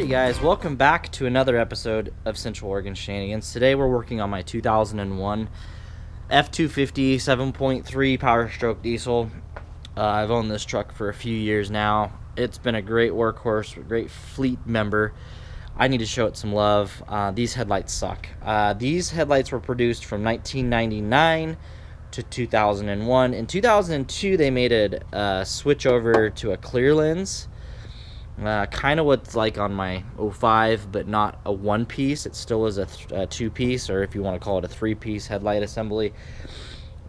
Alrighty guys, welcome back to another episode of Central Oregon Shenanigans. Today we're working on my 2001 F250 7.3 Power Stroke diesel. I've owned this truck for a few years now. It's been a great workhorse, a great fleet member. I need to show it some love. These headlights suck. These headlights were produced from 1999 to 2001. In 2002 they made a switch over to a clear lens. Kind of what's like on my 05, but not a one-piece. It still is a two-piece, or if you want to call it a three-piece headlight assembly.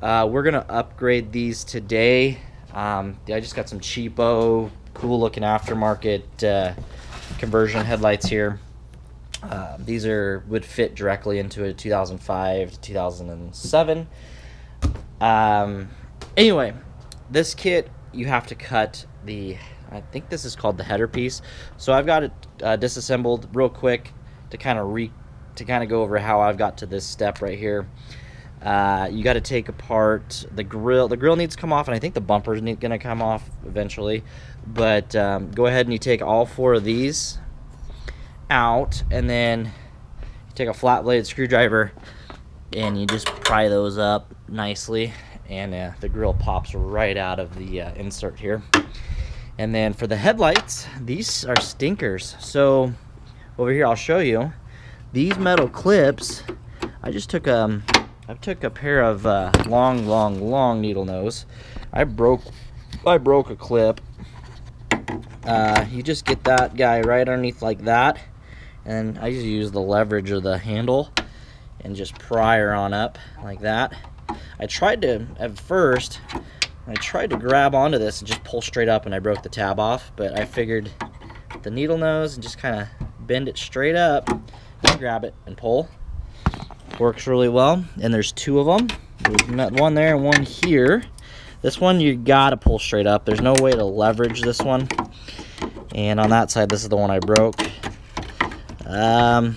We're going to upgrade these today. I just got some cheapo, cool-looking aftermarket conversion headlights here. These would fit directly into a 2005 to 2007. Anyway, this kit, you have to cut I think this is called the header piece. So I've got it disassembled real quick to kind of go over how I've got to this step right here. You got to take apart the grill. The grill needs to come off, and I think the bumper's going to come off eventually. But go ahead and you take all four of these out, and then you take a flat blade screwdriver and you just pry those up nicely, and the grill pops right out of the insert here. And then for the headlights, these are stinkers. So over here, I'll show you. These metal clips, I took a pair of long needle nose. I broke a clip. You just get that guy right underneath like that, and I just use the leverage of the handle and just pry her on up like that. I tried to grab onto this and just pull straight up, and I broke the tab off, but I figured the needle nose and just kind of bend it straight up and grab it and pull. Works really well. And there's two of them. There's one there and one here. This one you gotta pull straight up. There's no way to leverage this one. And on that side, this is the one I broke. Yeah,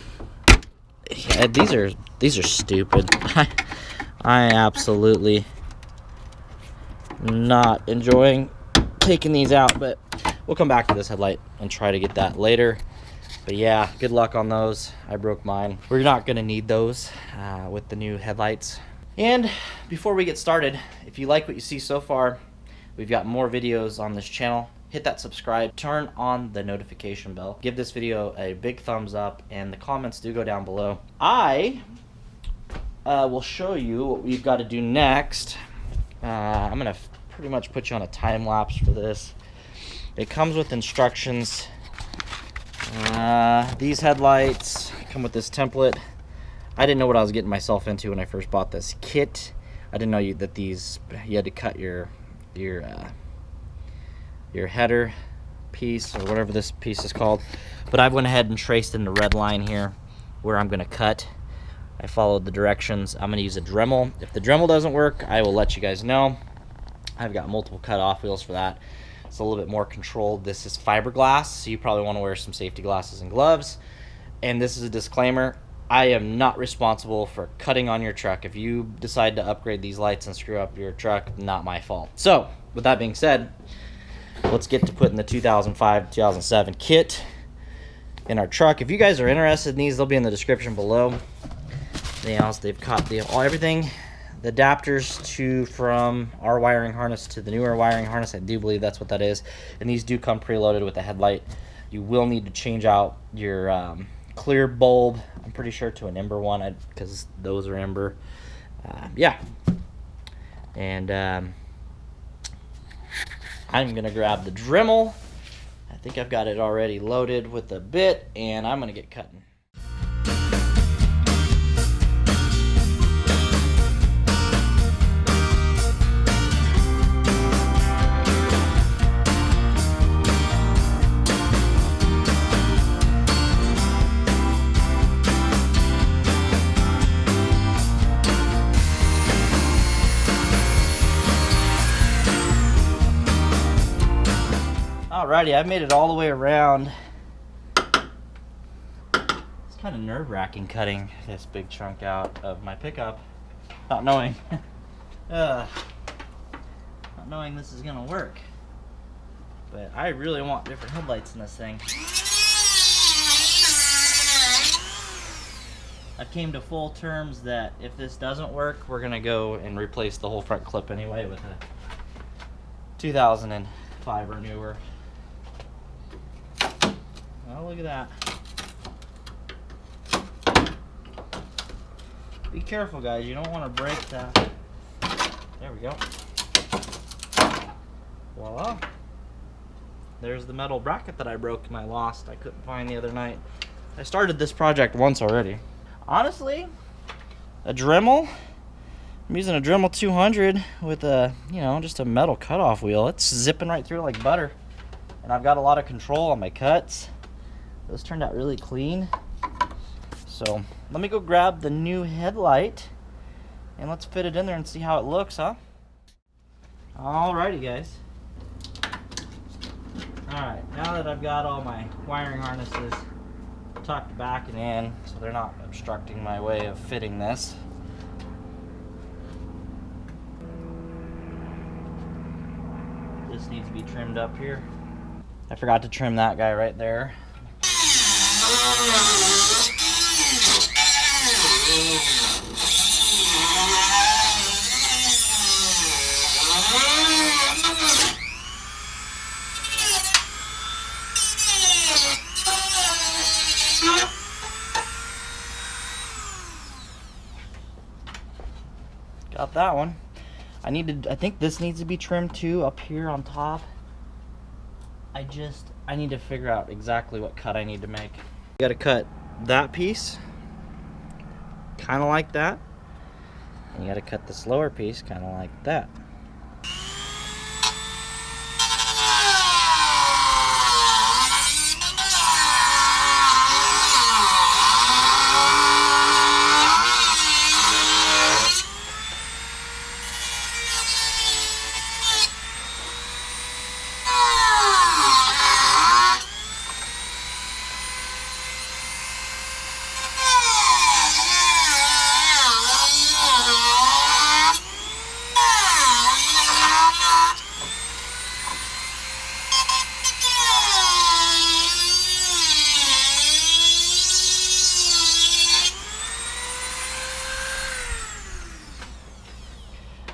these are stupid. I absolutely not enjoying taking these out, but we'll come back to this headlight and try to get that later. But yeah, good luck on those. I broke mine. We're not gonna need those with the new headlights. And before we get started, if you like what you see so far, we've got more videos on this channel. Hit that subscribe, turn on the notification bell, give this video a big thumbs up, and the comments do go down below. I will show you what we've got to do next. I'm gonna pretty much put you on a time lapse for this. It comes with instructions. These headlights come with this template. I didn't know what I was getting myself into when I first bought this kit. I didn't know you had to cut your header piece, or whatever this piece is called. But I went ahead and traced in the red line here where I'm gonna cut. I followed the directions. I'm gonna use a Dremel. If the Dremel doesn't work, I will let you guys know. I've got multiple cut-off wheels for that. It's a little bit more controlled. This is fiberglass, so you probably want to wear some safety glasses and gloves. And this is a disclaimer: I am not responsible for cutting on your truck. If you decide to upgrade these lights and screw up your truck, not my fault. So, with that being said, let's get to putting the 2005-2007 kit in our truck. If you guys are interested in these, they'll be in the description below. They've caught everything, the adapters from our wiring harness to the newer wiring harness. I do believe that's what that is. And these do come preloaded with a headlight. You will need to change out your clear bulb, I'm pretty sure, to an ember one, because those are ember. Yeah. And I'm gonna grab the Dremel. I think I've got it already loaded with a bit, and I'm gonna get cutting. Alrighty, I've made it all the way around. It's kind of nerve-wracking cutting this big chunk out of my pickup, not knowing this is gonna work. But I really want different headlights in this thing. I came to full terms that if this doesn't work, we're gonna go and replace the whole front clip anyway with a 2005 or newer. Oh, look at that. Be careful, guys. You don't want to break that. There we go. Voila. There's the metal bracket that I broke and I lost. I couldn't find the other night. I started this project once already. Honestly, a Dremel. I'm using a Dremel 200 with a, just a metal cutoff wheel. It's zipping right through like butter. And I've got a lot of control on my cuts. Those turned out really clean. So let me go grab the new headlight and let's fit it in there and see how it looks, huh? Alrighty, guys. Alright, now that I've got all my wiring harnesses tucked back and in so they're not obstructing my way of fitting this. This needs to be trimmed up here. I forgot to trim that guy right there. Got that one. I think this needs to be trimmed too up here on top. I need to figure out exactly what cut I need to make. You gotta cut that piece kind of like that. And you gotta cut this lower piece kind of like that.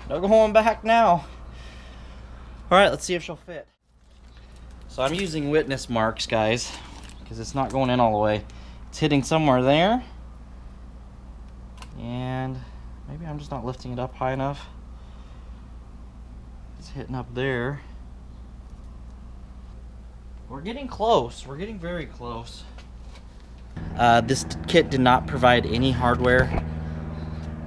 No going back now. Alright, let's see if she'll fit. So I'm using witness marks, guys, because it's not going in all the way. It's hitting somewhere there. And maybe I'm just not lifting it up high enough. It's hitting up there. We're getting close. We're getting very close. This kit did not provide any hardware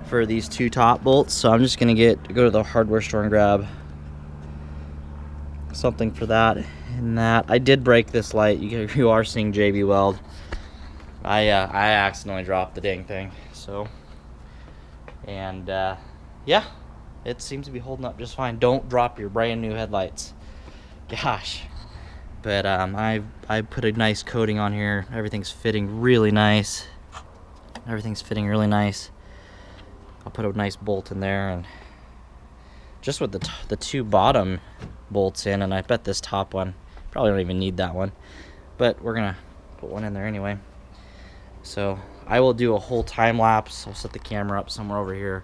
for these two top bolts, so I'm just gonna go to the hardware store and grab something for that and that. I did break this light. You are seeing JB Weld. I accidentally dropped the dang thing. So, and yeah, it seems to be holding up just fine. Don't drop your brand new headlights. Gosh. But I put a nice coating on here. Everything's fitting really nice. Everything's fitting really nice. I'll put a nice bolt in there, and just with the two bottom bolts in, and I bet this top one probably don't even need that one, but we're gonna put one in there anyway. So I will do a whole time lapse. I'll set the camera up somewhere over here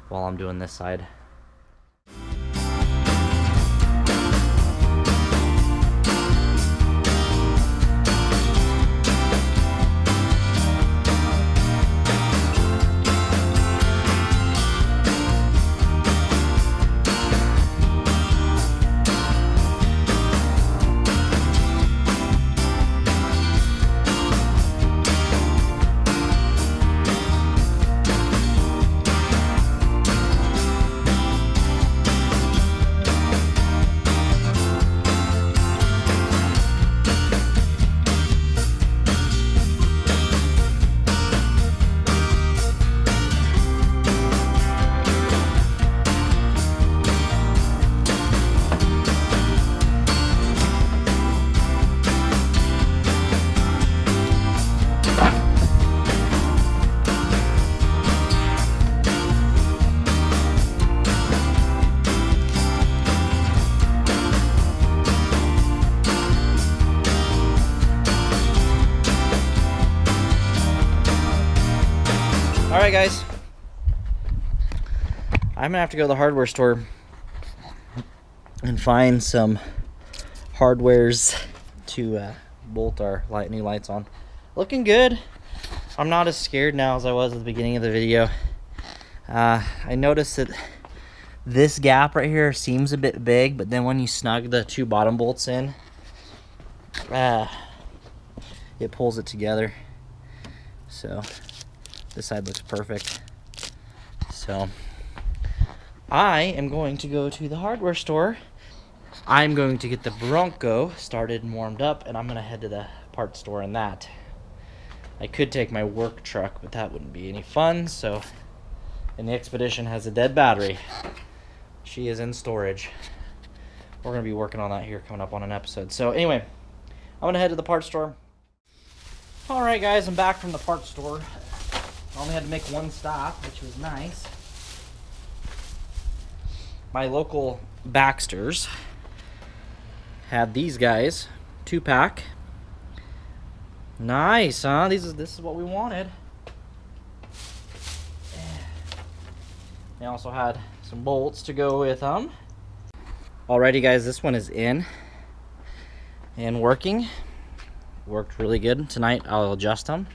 while I'm doing this side. Alright guys, I'm gonna have to go to the hardware store and find some hardwares to bolt our new lights on. Looking good. I'm not as scared now as I was at the beginning of the video. I noticed that this gap right here seems a bit big, but then when you snug the two bottom bolts in, it pulls it together. So this side looks perfect. So I am going to go to the hardware store. I'm going to get the Bronco started and warmed up, and I'm going to head to the parts store in that. I could take my work truck, but that wouldn't be any fun. So, and the Expedition has a dead battery. She is in storage. We're going to be working on that here coming up on an episode. So anyway, I'm going to head to the parts store. Alright guys, I'm back from the parts store. I only had to make one stop, which was nice. My local Baxter's had these guys, 2-pack. Nice, huh? This is what we wanted. They also had some bolts to go with them. Alrighty guys, this one is in and working. Worked really good. Tonight I'll adjust them.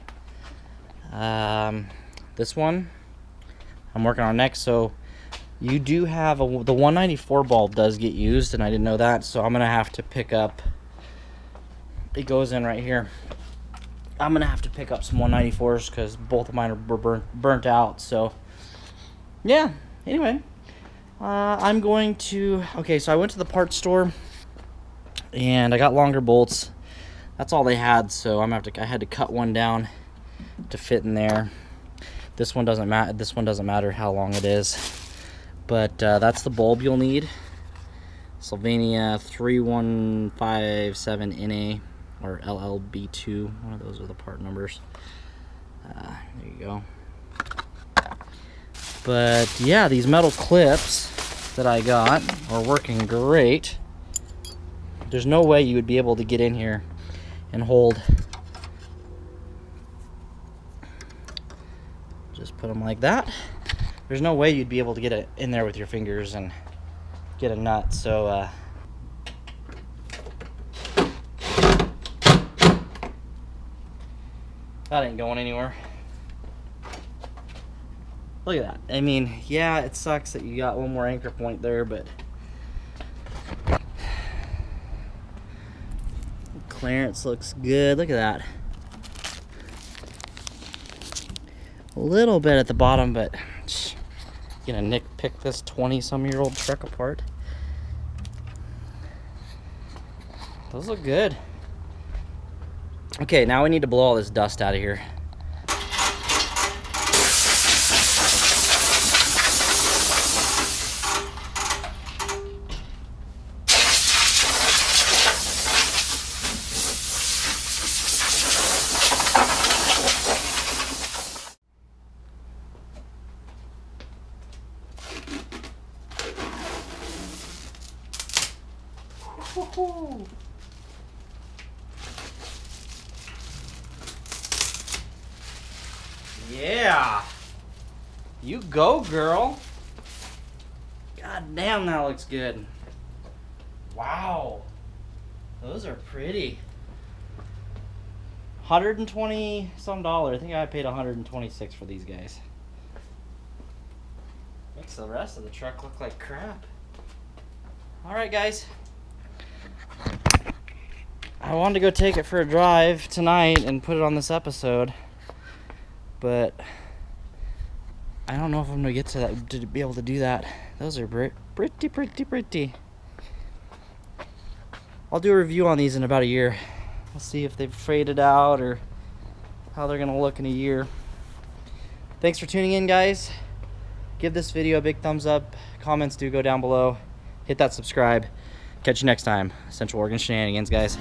This one I'm working on next. So you do have the 194 bulb does get used, and I didn't know that, so I'm gonna have to pick up, it goes in right here. I'm gonna have to pick up some 194s because both of mine are burnt out. So yeah, anyway, I'm going to, okay, so I went to the parts store and I got longer bolts. That's all they had, so I had to cut one down to fit in there. This one doesn't matter how long it is. But that's the bulb you'll need. Sylvania 3157NA or LLB2. One of those are the part numbers. There you go. But yeah, these metal clips that I got are working great. There's no way you would be able to get in here and hold. Just put them like that. There's no way you'd be able to get it in there with your fingers and get a nut. So that ain't going anywhere. Look at that. I mean, yeah, it sucks that you got one more anchor point there, but clearance looks good. Look at that. A little bit at the bottom, but gonna pick this 20-some-year-old truck apart. Those look good. Okay, now we need to blow all this dust out of here. Yeah, you go, girl. God damn, that looks good. Wow, those are pretty. $120 some. I think I paid $126 for these guys. Makes the rest of the truck look like crap. All right, guys. I wanted to go take it for a drive tonight and put it on this episode, but I don't know if I'm gonna get to that, to be able to do that. Those are pretty. I'll do a review on these in about a year. We'll see if they've faded out or how they're gonna look in a year. Thanks for tuning in, guys. Give this video a big thumbs up. Comments do go down below. Hit that subscribe. Catch you next time. Central Oregon Shenanigans, guys.